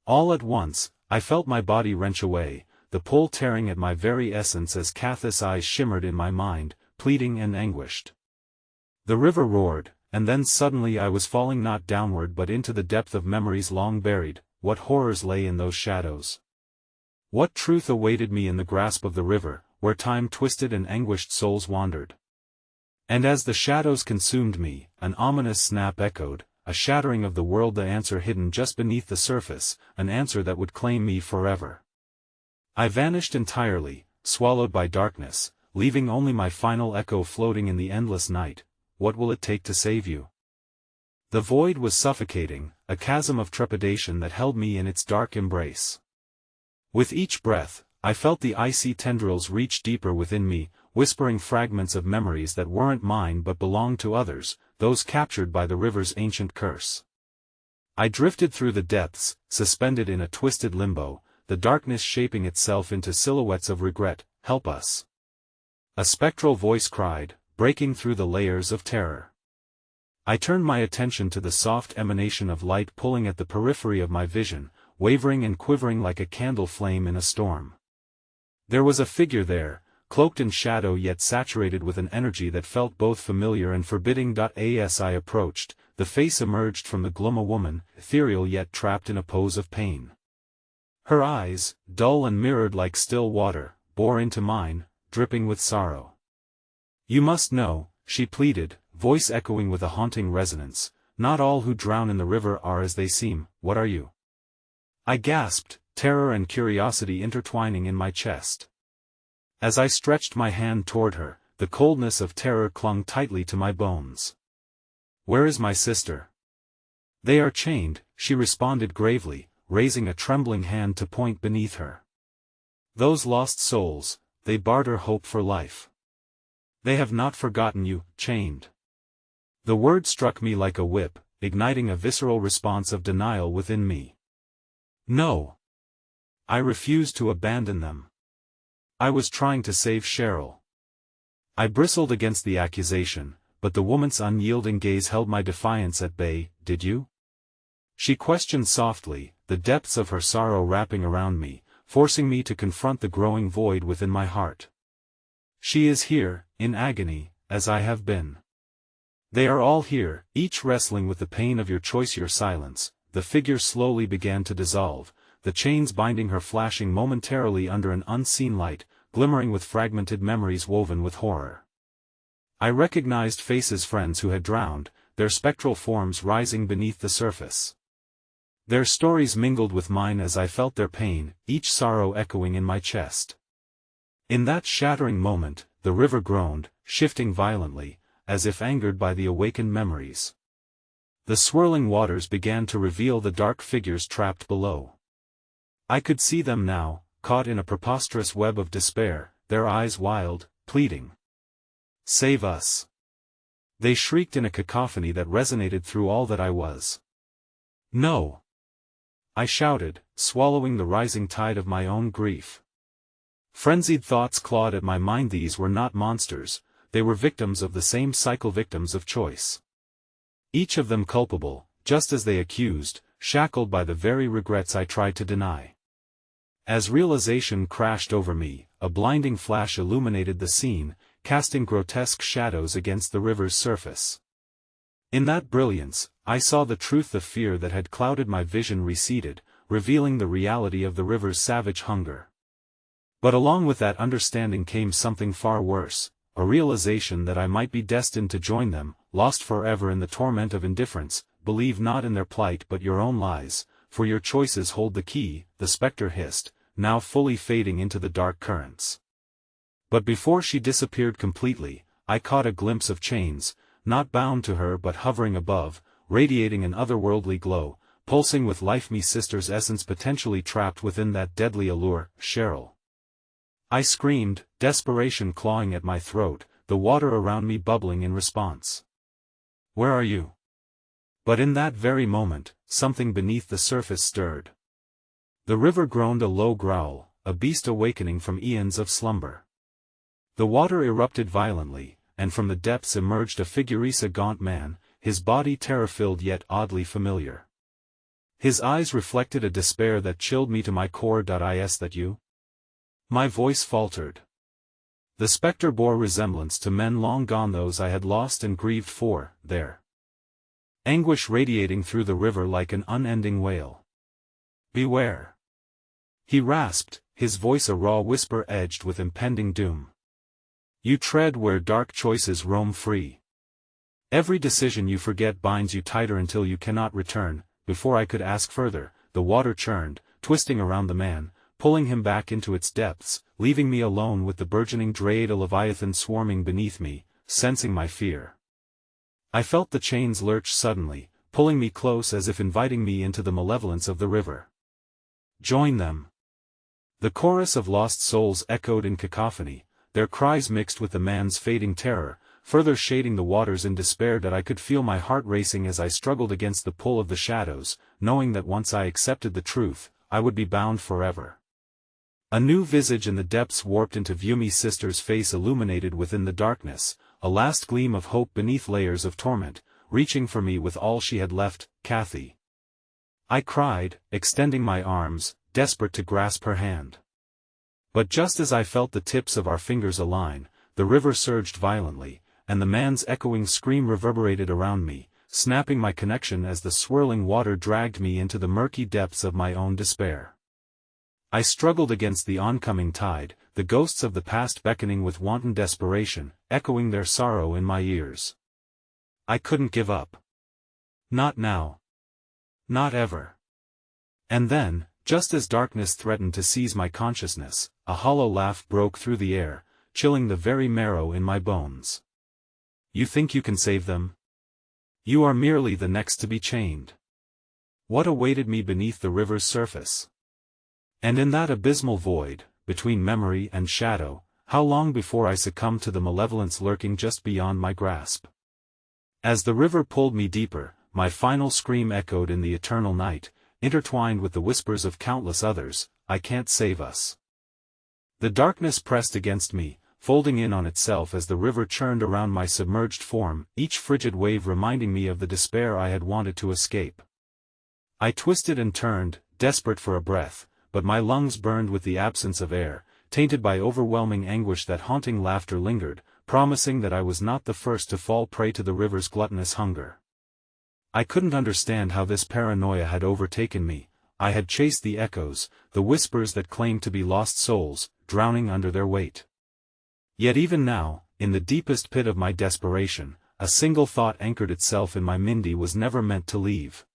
All at once, I felt my body wrench away, the pull tearing at my very essence as Kathy's eyes shimmered in my mind, pleading and anguished. The river roared, and then suddenly I was falling not downward but into the depth of memories long buried. What horrors lay in those shadows? What truth awaited me in the grasp of the river, where time twisted and anguished souls wandered? And as the shadows consumed me, an ominous snap echoed, a shattering of the world, the answer hidden just beneath the surface, an answer that would claim me forever. I vanished entirely, swallowed by darkness, leaving only my final echo floating in the endless night. What will it take to save you? The void was suffocating, a chasm of trepidation that held me in its dark embrace. With each breath, I felt the icy tendrils reach deeper within me, whispering fragments of memories that weren't mine but belonged to others, those captured by the river's ancient curse. I drifted through the depths, suspended in a twisted limbo, the darkness shaping itself into silhouettes of regret. "Help us!" a spectral voice cried, breaking through the layers of terror. I turned my attention to the soft emanation of light pulling at the periphery of my vision, wavering and quivering like a candle flame in a storm. There was a figure there, cloaked in shadow yet saturated with an energy that felt both familiar and forbidding. As I approached, the face emerged from the gloom, a woman, ethereal yet trapped in a pose of pain. Her eyes, dull and mirrored like still water, bore into mine, dripping with sorrow. "You must know," she pleaded, voice echoing with a haunting resonance. Not all who drown in the river are as they seem. What are you? I gasped, terror and curiosity intertwining in my chest. As I stretched my hand toward her, the coldness of terror clung tightly to my bones. Where is my sister? They are chained, she responded gravely, raising a trembling hand to point beneath her. Those lost souls, they barter hope for life. They have not forgotten you, chained. The word struck me like a whip, igniting a visceral response of denial within me. No. I refused to abandon them. I was trying to save Cheryl. I bristled against the accusation, but the woman's unyielding gaze held my defiance at bay. Did you? She questioned softly, the depths of her sorrow wrapping around me, forcing me to confront the growing void within my heart. She is here, in agony, as I have been. They are all here, each wrestling with the pain of your choice. Your silence. The figure slowly began to dissolve, the chains binding her flashing momentarily under an unseen light, glimmering with fragmented memories woven with horror. I recognized faces, friends who had drowned, their spectral forms rising beneath the surface. Their stories mingled with mine as I felt their pain, each sorrow echoing in my chest. In that shattering moment, the river groaned, shifting violently, as if angered by the awakened memories. The swirling waters began to reveal the dark figures trapped below. I could see them now, caught in a preposterous web of despair, their eyes wild, pleading. Save us! They shrieked in a cacophony that resonated through all that I was. No! I shouted, swallowing the rising tide of my own grief. Frenzied thoughts clawed at my mind. These were not monsters, they were victims of the same cycle, victims of choice. Each of them culpable, just as they accused, shackled by the very regrets I tried to deny. As realization crashed over me, a blinding flash illuminated the scene, casting grotesque shadows against the river's surface. In that brilliance, I saw the truth. The fear that had clouded my vision receded, revealing the reality of the river's savage hunger. But along with that understanding came something far worse, a realization that I might be destined to join them, lost forever in the torment of indifference. Believe not in their plight but your own lies, for your choices hold the key, the spectre hissed, now fully fading into the dark currents. But before she disappeared completely, I caught a glimpse of chains, not bound to her but hovering above, radiating an otherworldly glow, pulsing with life. Me sister's essence potentially trapped within that deadly allure. Cheryl! I screamed, desperation clawing at my throat, the water around me bubbling in response. Where are you? But in that very moment, something beneath the surface stirred. The river groaned a low growl, a beast awakening from eons of slumber. The water erupted violently, and from the depths emerged a figure, a gaunt man, his body terror-filled yet oddly familiar. His eyes reflected a despair that chilled me to my core. Is that you? My voice faltered. The spectre bore resemblance to men long gone, those I had lost and grieved for, their anguish radiating through the river like an unending wail. Beware! He rasped, his voice a raw whisper edged with impending doom. You tread where dark choices roam free. Every decision you forget binds you tighter until you cannot return. Before I could ask further, the water churned, twisting around the man, pulling him back into its depths, leaving me alone with the burgeoning dread, a leviathan swarming beneath me, sensing my fear. I felt the chains lurch suddenly, pulling me close as if inviting me into the malevolence of the river. Join them. The chorus of lost souls echoed in cacophony, their cries mixed with the man's fading terror, further shading the waters in despair. That I could feel my heart racing as I struggled against the pull of the shadows, knowing that once I accepted the truth, I would be bound forever. A new visage in the depths warped into view. Me sister's face illuminated within the darkness, a last gleam of hope beneath layers of torment, reaching for me with all she had left. Kathy! I cried, extending my arms, desperate to grasp her hand. But just as I felt the tips of our fingers align, the river surged violently, and the man's echoing scream reverberated around me, snapping my connection as the swirling water dragged me into the murky depths of my own despair. I struggled against the oncoming tide, the ghosts of the past beckoning with wanton desperation, echoing their sorrow in my ears. I couldn't give up. Not now. Not ever. And then, just as darkness threatened to seize my consciousness, a hollow laugh broke through the air, chilling the very marrow in my bones. You think you can save them? You are merely the next to be chained. What awaited me beneath the river's surface? And in that abysmal void, between memory and shadow, how long before I succumbed to the malevolence lurking just beyond my grasp? As the river pulled me deeper, my final scream echoed in the eternal night, intertwined with the whispers of countless others, I can't save us. The darkness pressed against me, folding in on itself as the river churned around my submerged form, each frigid wave reminding me of the despair I had wanted to escape. I twisted and turned, desperate for a breath, but my lungs burned with the absence of air, tainted by overwhelming anguish. That haunting laughter lingered, promising that I was not the first to fall prey to the river's gluttonous hunger. I couldn't understand how this paranoia had overtaken me. I had chased the echoes, the whispers that claimed to be lost souls, drowning under their weight. Yet even now, in the deepest pit of my desperation, a single thought anchored itself in my Mindy was never meant to leave.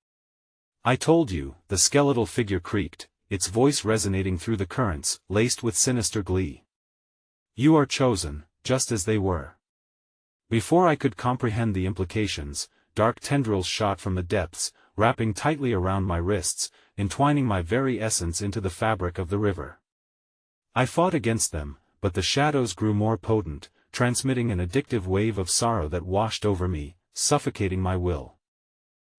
I told you, the skeletal figure creaked, its voice resonating through the currents, laced with sinister glee. You are chosen, just as they were. Before I could comprehend the implications, dark tendrils shot from the depths, wrapping tightly around my wrists, entwining my very essence into the fabric of the river. I fought against them, but the shadows grew more potent, transmitting an addictive wave of sorrow that washed over me, suffocating my will.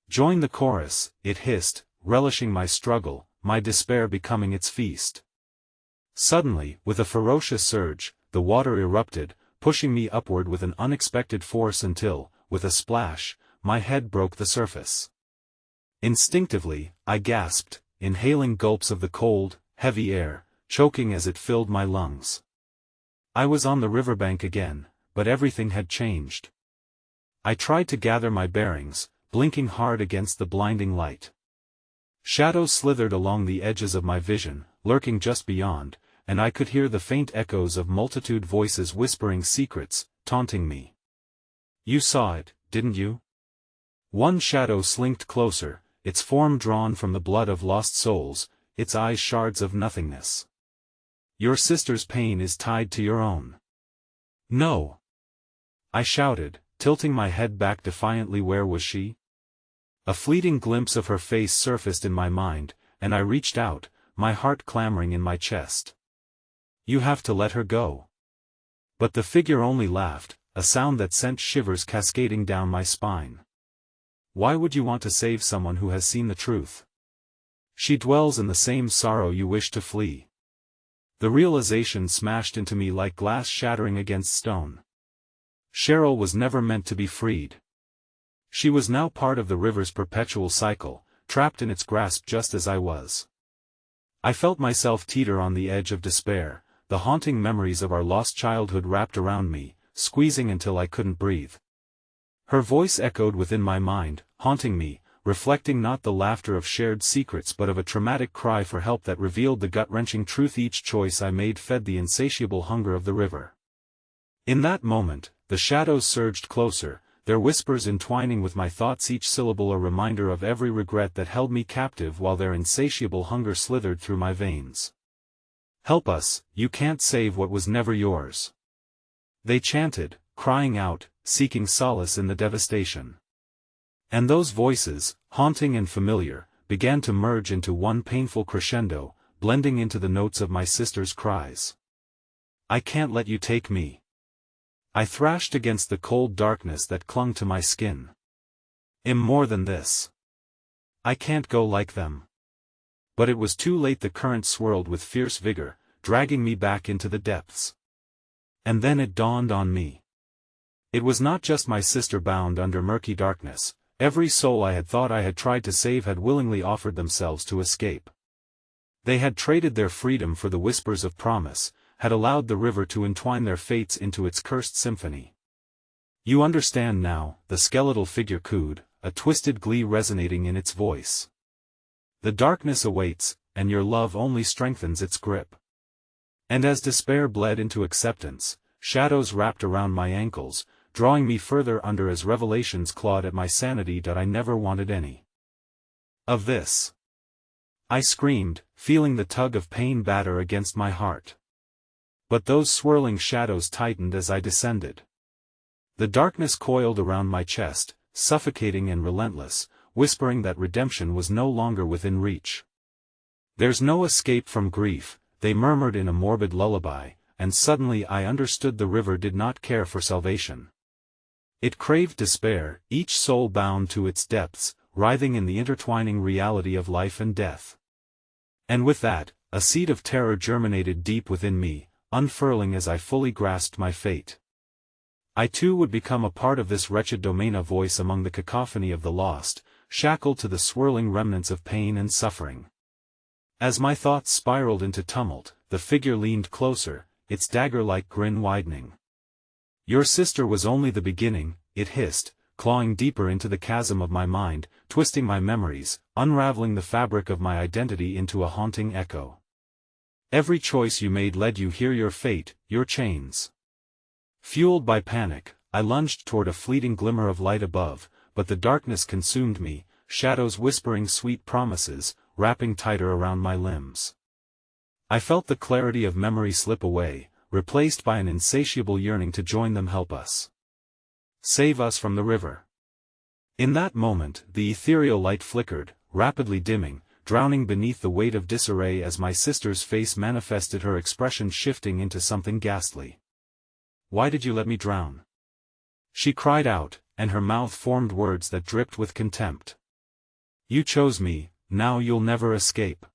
Join the chorus, it hissed, relishing my struggle, my despair becoming its feast. Suddenly, with a ferocious surge, the water erupted, pushing me upward with an unexpected force until, with a splash, my head broke the surface. Instinctively, I gasped, inhaling gulps of the cold, heavy air, choking as it filled my lungs. I was on the riverbank again, but everything had changed. I tried to gather my bearings, blinking hard against the blinding light. Shadows slithered along the edges of my vision, lurking just beyond, and I could hear the faint echoes of multitude voices whispering secrets, taunting me. You saw it, didn't you? One shadow slinked closer, its form drawn from the blood of lost souls, its eyes shards of nothingness. Your sister's pain is tied to your own. No! I shouted, tilting my head back defiantly. Where was she? A fleeting glimpse of her face surfaced in my mind, and I reached out, my heart clamoring in my chest. You have to let her go. But the figure only laughed, a sound that sent shivers cascading down my spine. Why would you want to save someone who has seen the truth? She dwells in the same sorrow you wish to flee. The realization smashed into me like glass shattering against stone. Cheryl was never meant to be freed. She was now part of the river's perpetual cycle, trapped in its grasp just as I was. I felt myself teeter on the edge of despair, the haunting memories of our lost childhood wrapped around me, squeezing until I couldn't breathe. Her voice echoed within my mind, haunting me, reflecting not the laughter of shared secrets but of a traumatic cry for help that revealed the gut-wrenching truth. Each choice I made fed the insatiable hunger of the river. In that moment, the shadows surged closer, their whispers entwining with my thoughts, each syllable a reminder of every regret that held me captive, while their insatiable hunger slithered through my veins. Help us, you can't save what was never yours. They chanted, crying out, seeking solace in the devastation. And those voices, haunting and familiar, began to merge into one painful crescendo, blending into the notes of my sister's cries. I can't let you take me. I thrashed against the cold darkness that clung to my skin. I'm more than this. I can't go like them. But it was too late. The current swirled with fierce vigor, dragging me back into the depths. And then it dawned on me. It was not just my sister bound under murky darkness. Every soul I had thought I had tried to save had willingly offered themselves to escape. They had traded their freedom for the whispers of promise, had allowed the river to entwine their fates into its cursed symphony. You understand now, the skeletal figure cooed, a twisted glee resonating in its voice. The darkness awaits, and your love only strengthens its grip. And as despair bled into acceptance, shadows wrapped around my ankles, drawing me further under as revelations clawed at my sanity that I never wanted any of this. I screamed, feeling the tug of pain batter against my heart. But those swirling shadows tightened as I descended. The darkness coiled around my chest, suffocating and relentless, whispering that redemption was no longer within reach. "There's no escape from grief," they murmured in a morbid lullaby, and suddenly I understood the river did not care for salvation. It craved despair, each soul bound to its depths, writhing in the intertwining reality of life and death. And with that, a seed of terror germinated deep within me, unfurling as I fully grasped my fate. I too would become a part of this wretched domain, a voice among the cacophony of the lost, shackled to the swirling remnants of pain and suffering. As my thoughts spiraled into tumult, the figure leaned closer, its dagger-like grin widening. "Your sister was only the beginning," it hissed, clawing deeper into the chasm of my mind, twisting my memories, unraveling the fabric of my identity into a haunting echo. "Every choice you made led you here, your fate, your chains." Fueled by panic, I lunged toward a fleeting glimmer of light above, but the darkness consumed me, shadows whispering sweet promises, wrapping tighter around my limbs. I felt the clarity of memory slip away, replaced by an insatiable yearning to join them. "Help us. Save us from the river." In that moment, the ethereal light flickered, rapidly dimming, drowning beneath the weight of disarray as my sister's face manifested, her expression shifting into something ghastly. "Why did you let me drown?" she cried out, and her mouth formed words that dripped with contempt. "You chose me, now you'll never escape."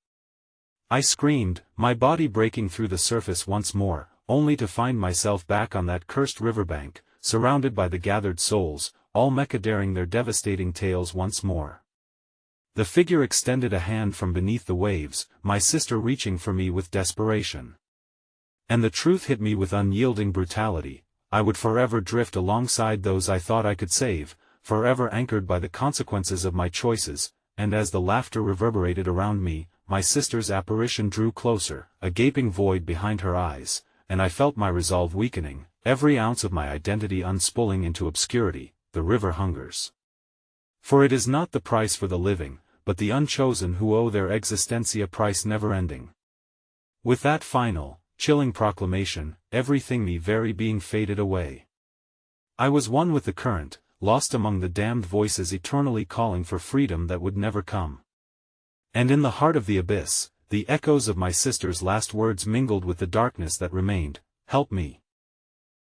I screamed, my body breaking through the surface once more, only to find myself back on that cursed riverbank, surrounded by the gathered souls, all daring their devastating tales once more. The figure extended a hand from beneath the waves, my sister reaching for me with desperation. And the truth hit me with unyielding brutality: I would forever drift alongside those I thought I could save, forever anchored by the consequences of my choices. And as the laughter reverberated around me, my sister's apparition drew closer, a gaping void behind her eyes, and I felt my resolve weakening, every ounce of my identity unspooling into obscurity. The river hungers. For it is not the price for the living, but the unchosen who owe their existence a price never-ending. With that final, chilling proclamation, everything me very being faded away. I was one with the current, lost among the damned voices eternally calling for freedom that would never come. And in the heart of the abyss, the echoes of my sister's last words mingled with the darkness that remained: "Help me."